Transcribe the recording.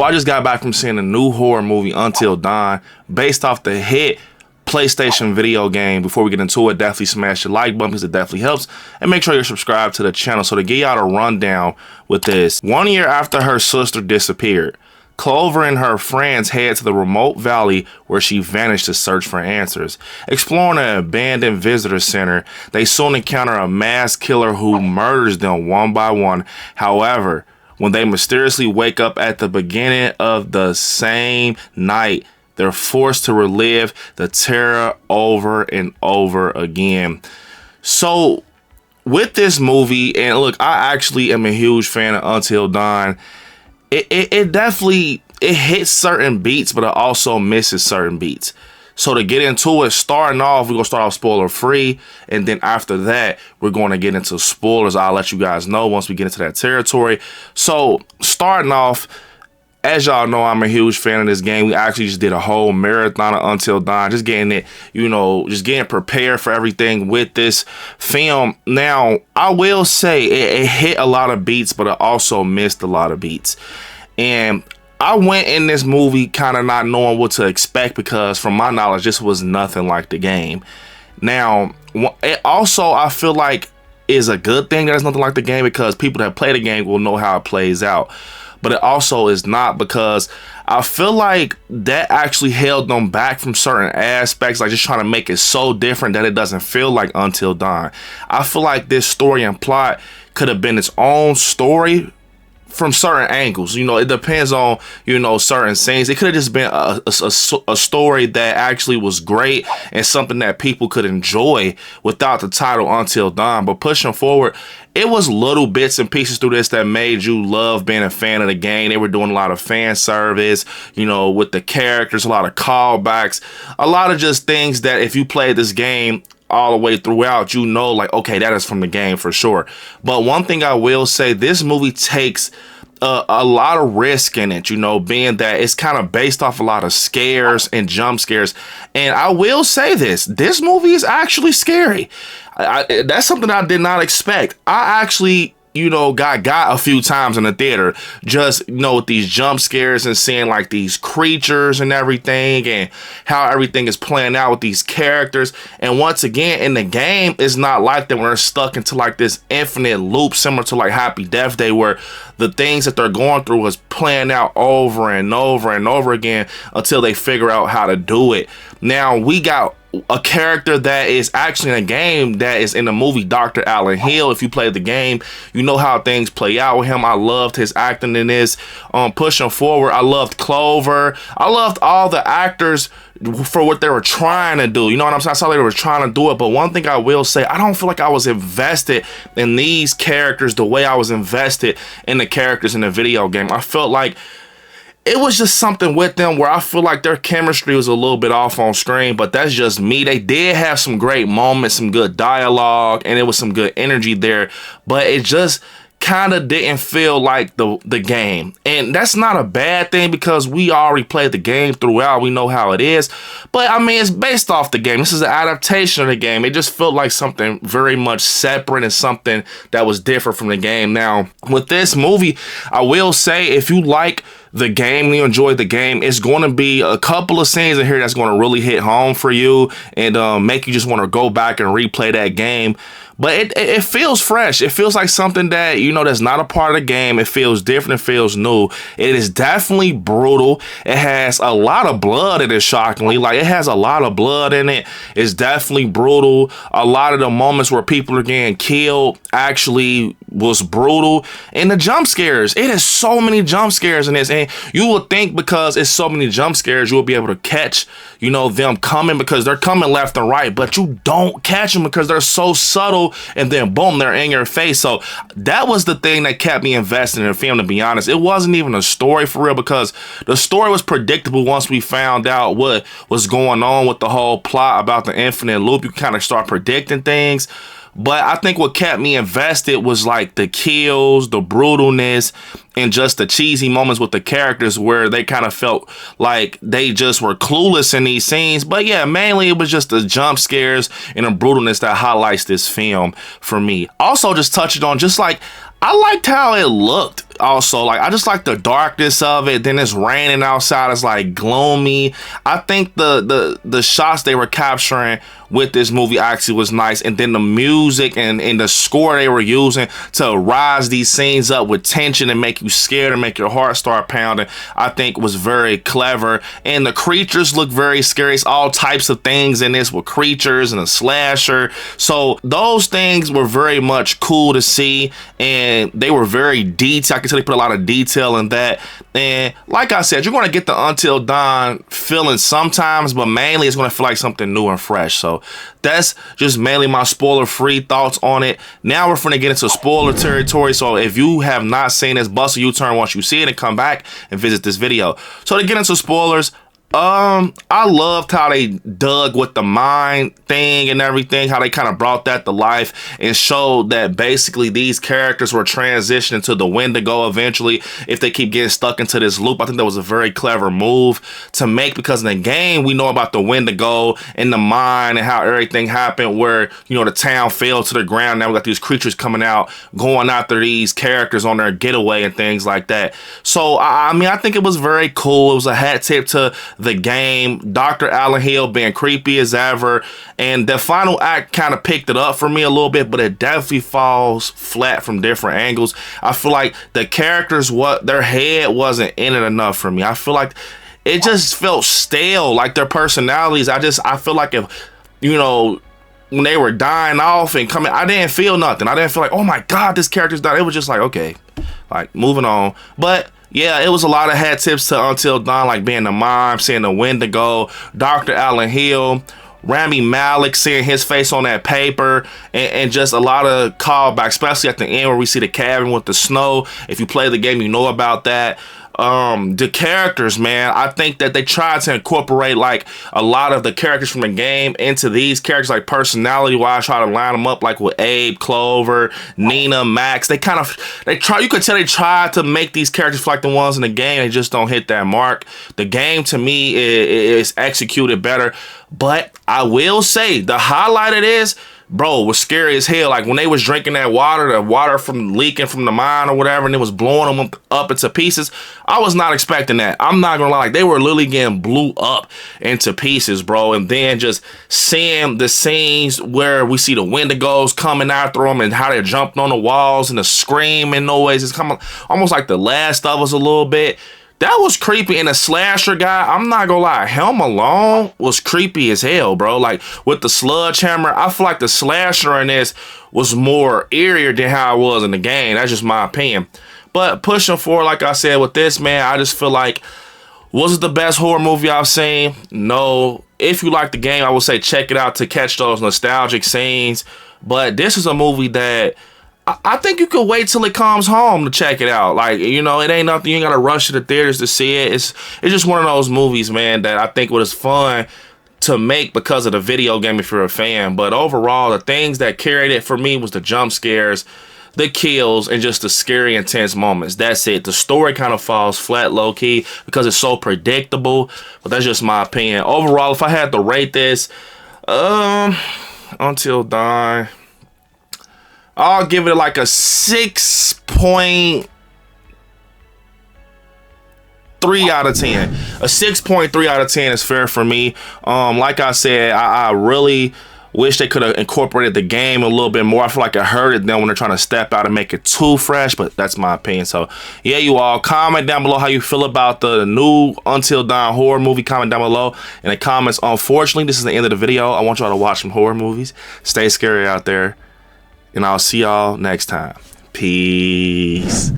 So I just got back from seeing a new horror movie, Until Dawn, based off the hit PlayStation video game. Before we get into it, definitely smash the like button because it definitely helps. And make sure you're subscribed to the channel. So to get y'all a rundown with this, 1 year after her sister disappeared, Clover and her friends head to the remote valley where she vanished to search for answers. Exploring an abandoned visitor center, they soon encounter a mass killer who murders them one by one. However, when they mysteriously wake up at the beginning of the same night, they're forced to relive the terror over and over again. So with this movie, and look, I actually am a huge fan of Until Dawn. It definitely hits certain beats, but it also misses certain beats. So to get into it, starting off, we're going to start off spoiler free. And then after that, we're going to get into spoilers. I'll let you guys know once we get into that territory. So starting off, as y'all know, I'm a huge fan of this game. We actually just did a whole marathon of Until Dawn, just getting it, just getting prepared for everything with this film. Now, I will say it hit a lot of beats, but it also missed a lot of beats. And I went in this movie kind of not knowing what to expect because from my knowledge, this was nothing like the game. Now, it also, I feel like, is a good thing that it's nothing like the game because people that play the game will know how it plays out. But it also is not, because I feel like that actually held them back from certain aspects, like just trying to make it so different that it doesn't feel like Until Dawn. I feel like this story and plot could have been its own story from certain angles. It depends on, certain scenes. It could have just been a story that actually was great and something that people could enjoy without the title Until Dawn. But pushing forward, it was little bits and pieces through this that made you love being a fan of the game. They were doing a lot of fan service, with the characters, a lot of callbacks, a lot of just things that if you played this game all the way throughout, like, okay, that is from the game for sure. But one thing I will say, this movie takes a lot of risk in it, being that it's kind of based off a lot of scares and jump scares. And I will say this movie is actually scary. That's something I did not expect. I actually got a few times in the theater, just, with these jump scares and seeing like these creatures and everything and how everything is playing out with these characters. And once again, in the game, it's not like that. We're stuck into like this infinite loop similar to like Happy Death Day, where the things that they're going through is playing out over and over and over again until they figure out how to do it. Now we got a character that is actually in a game that is in the movie, Dr. Alan Hill. If you play the game, you know how things play out with him. I loved his acting in this. Pushing forward, I loved Clover. I loved all the actors for what they were trying to do. You know what I'm saying? I saw they were trying to do it. But one thing I will say, I don't feel like I was invested in these characters the way I was invested in the characters in the video game. I felt like it was just something with them where I feel like their chemistry was a little bit off on screen, but that's just me. They did have some great moments, some good dialogue, and it was some good energy there, but it just kind of didn't feel like the game. And that's not a bad thing because we already played the game throughout. We know how it is. But I mean, it's based off the game. This is an adaptation of the game. It just felt like something very much separate and something that was different from the game. Now, with this movie, I will say if you like the game and you enjoy the game, it's going to be a couple of scenes in here that's going to really hit home for you and make you just want to go back and replay that game. But it feels fresh. It feels like something that, that's not a part of the game. It feels different. It feels new. It is definitely brutal. It has a lot of blood in it, shockingly. Like, it has a lot of blood in it. It's definitely brutal. A lot of the moments where people are getting killed actually was brutal. And the jump scares. It is so many jump scares in this. And you would think because it's so many jump scares, you'll be able to catch, them coming because they're coming left and right. But you don't catch them because they're so subtle. And then boom, they're in your face. So that was the thing that kept me invested in the film, to be honest. It wasn't even a story for real because the story was predictable once we found out what was going on with the whole plot about the infinite loop. You kind of start predicting things. But I think what kept me invested was like the kills, the brutalness, and just the cheesy moments with the characters where they kind of felt like they just were clueless in these scenes. But yeah, mainly it was just the jump scares and the brutalness that highlights this film for me. Also, just touching on just like, I liked how it looked. also, like, I just like the darkness of it. Then it's raining outside, it's like gloomy. I think the shots they were capturing with this movie actually was nice, and then the music and the score they were using to rise these scenes up with tension and make you scared and make your heart start pounding, I think was very clever. And the creatures look very scary. It's all types of things in this with creatures and a slasher, so those things were very much cool to see, and they were very detailed. I can tell they put a lot of detail in that. And like I said, you're going to get the Until Dawn feeling sometimes, but mainly it's going to feel like something new and fresh. So that's just mainly my spoiler-free thoughts on it. Now we're going to get into spoiler territory. So if you have not seen this, bust a U-turn once you see it and come back and visit this video. So to get into spoilers, I loved how they dug with the mind thing and everything, how they kind of brought that to life and showed that basically these characters were transitioning to the Wendigo eventually if they keep getting stuck into this loop. I think that was a very clever move to make, because in the game we know about the Wendigo and the mind and how everything happened where, you know, the town fell to the ground. Now we got these creatures coming out, going after these characters on their getaway and things like that. So I mean, I think it was very cool. It was a hat tip to the game. Dr. Alan Hill being creepy as ever, and the final act kind of picked it up for me a little bit, but it definitely falls flat from different angles. I feel like the characters, their head wasn't in it enough for me. I feel like it just felt stale, like their personalities. I feel like if, you know, when they were dying off and coming, I didn't feel nothing. I didn't feel like, oh my God, this character's died. It was just like, okay, like moving on. But yeah, it was a lot of hat tips to Until Dawn, like being the mom, seeing the Wendigo, Dr. Alan Hill, Rami Malek, seeing his face on that paper, and just a lot of callbacks, especially at the end where we see the cabin with the snow. If you play the game, you know about that. The characters, man, I think that they tried to incorporate like a lot of the characters from the game into these characters, like personality wise, try to line them up like with Abe, Clover, Nina, Max. You could tell they tried to make these characters like the ones in the game. They just don't hit that mark. The game to me is executed better, but I will say the highlight of this, bro, was scary as hell. Like when they was drinking that water, the water from leaking from the mine or whatever, and it was blowing them up into pieces. I was not expecting that. I'm not gonna lie, like they were literally getting blew up into pieces, bro. And then just seeing the scenes where we see the Wendigos coming after them and how they jumped on the walls and the screaming noise. It's coming almost like The Last of Us a little bit. That was creepy. And the slasher guy, I'm not gonna lie, him alone was creepy as hell, bro. Like with the sledgehammer, I feel like the slasher in this was more eerier than how it was in the game. That's just my opinion. But pushing forward, like I said, with this, man, I just feel like, was it the best horror movie I've seen? No. If you like the game, I would say check it out to catch those nostalgic scenes. But this is a movie that I think you could wait till it comes home to check it out. Like, you know, it ain't nothing. You ain't got to rush to the theaters to see it. It's just one of those movies, man, that I think was fun to make because of the video game if you're a fan. But overall, the things that carried it for me was the jump scares, the kills, and just the scary, intense moments. That's it. The story kind of falls flat low-key because it's so predictable. But that's just my opinion. Overall, if I had to rate this, Until Dawn, I'll give it like a 6.3 out of 10. A 6.3 out of 10 is fair for me. Like I said, I really wish they could have incorporated the game a little bit more. I feel like I heard it then when they're trying to step out and make it too fresh, but that's my opinion. So yeah, you all comment down below how you feel about the new Until Dawn horror movie. Comment down below in the comments. Unfortunately, this is the end of the video. I want y'all to watch some horror movies. Stay scary out there. And I'll see y'all next time. Peace.